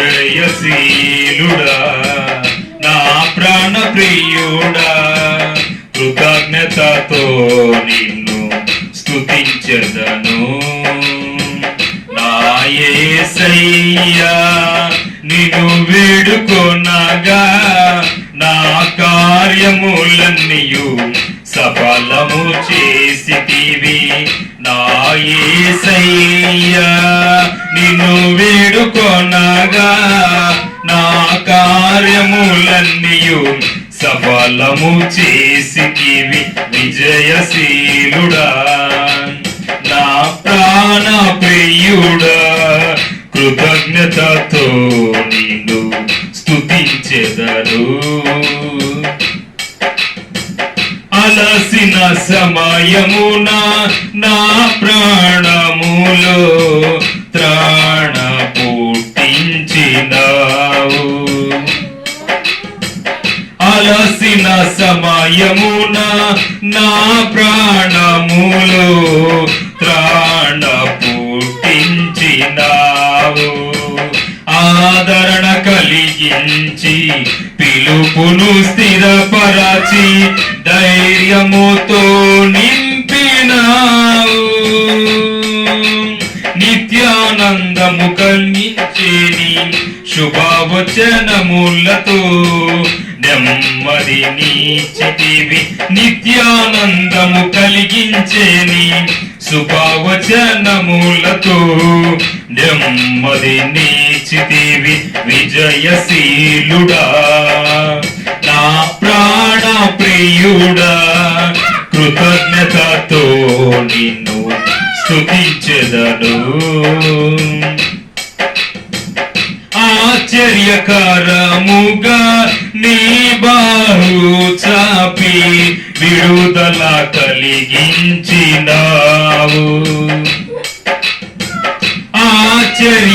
విజయశీలుడా నా ప్రాణ ప్రియుడా కృతజ్ఞతతో నిన్ను స్తుతించెదను నా యేసయ్యా నిన్ను వేడుకొనగా నా కార్యములన్నీయు సఫలము చేసితివి నా యేసయ్యా నిన్ను వేడుకొనగా నా కార్యములన్నీయు సఫలము చేసితివి విజయశీలుడా నా ప్రాణ ప్రియుడా కృతజ్ఞతతో నిన్ను స్తుతించెదను అలసిన సమయమున నా ప్రాణములో త్రాణ పుట్టించినావు అలసిన సమయమున నా ప్రాణములో త్రాణ పుట్టించినావు ఆదరణ కలిగించి పిలుపును స్థిరపరచి ధైర్యముతో నింపినావు నిత్యానందము కలిగించేని శుభవచనములతో నెమ్మది నీచితివి నిత్యానందము కలిగించేని శుభవచనములతో నెమ్మది నీచితివి విజయశీలుడా నా ప్రాణ ప్రియుడా కృతజ్ఞతతో నిన్ను స్తుతించెదను ఆశ్చర్యకరముగా నీ బాహు చాపి విడుదల కలిగించినావు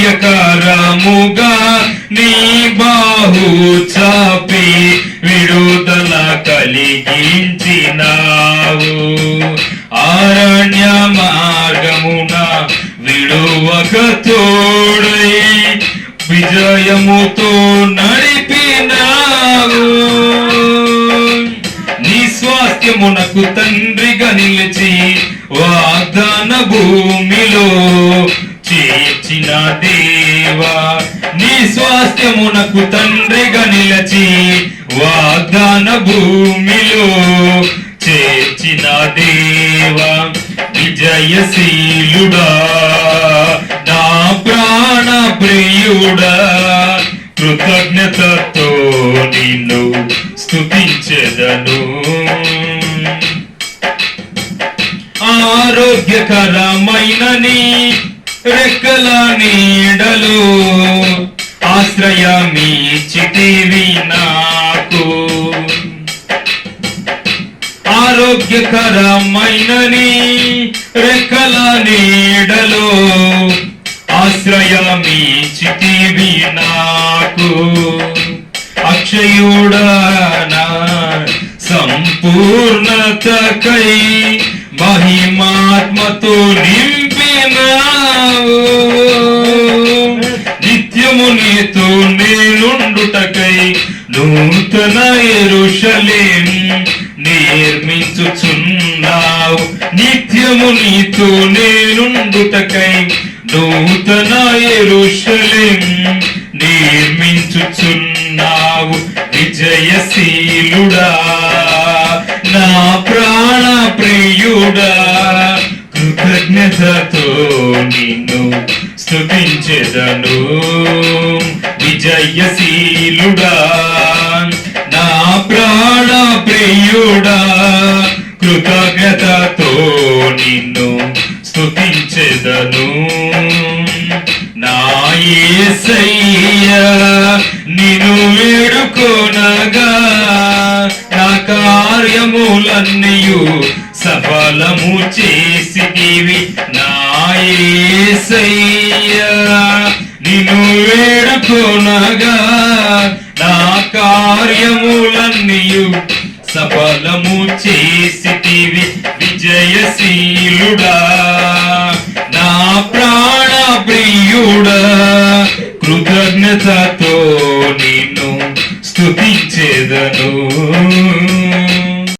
ఆశ్చర్యకరముగా నీ బాహు చాపి విడుదల కలిగించినావు అరణ్య మార్గమున విడువక తోడై విజయముతో నడిపినావు నీ స్వాస్థ్యమునకు తండ్రిగా నిలిచి వాగ్దాన భూమిలో చేర్చిన దేవా నీ స్వాస్థ్యమునకు తండ్రిగా నిలిచి వాగ్దాన భూమిలో చేర్చిన దేవా విజయశీలుడా నా ప్రాణ ప్రియుడా కృతజ్ఞతతో నిన్ను స్తుతించెదను ఆరోగ్యకరమైన నీ రెక్కల నీడలో ఆశ్రయమిచ్చితివి నాకు ఆరోగ్యకరమైన నీ రెక్కల నీడలో ఆశ్రయమిచ్చితివి నాకు అక్షయుడా నా సంపూర్ణతకై మహిమాత్మతో నింపినావు నిత్యము నీతో నేనుండుటకై నూతన యెరూషలేము నిర్మించుచున్నావు నిత్యము నీతో నేనుండుటకై నూతన యెరూషలేము నిర్మించుచున్నావు విజయశీలుడా నా ప్రాణ ప్రియుడా కృతజ్ఞతతో నిన్ను స్తుతించెదను విజయశీలుడా నా ప్రాణ ప్రియుడా కృతజ్ఞతతో నిన్ను స్తుతించెదను నా యేసయ్యా నిన్ను వేడుకొనగా నా కార్యములన్నీయు సఫలము చేసితివి నా యేసయ్యా నిన్ను వేడుకొనగా నా కార్యములన్నీయు సఫలము చేసితివి విజయశీలుడా నా ప్రాణ ప్రియుడా కృతజ్ఞ కృతజ్ఞతతో నిన్ను స్తుతించేదను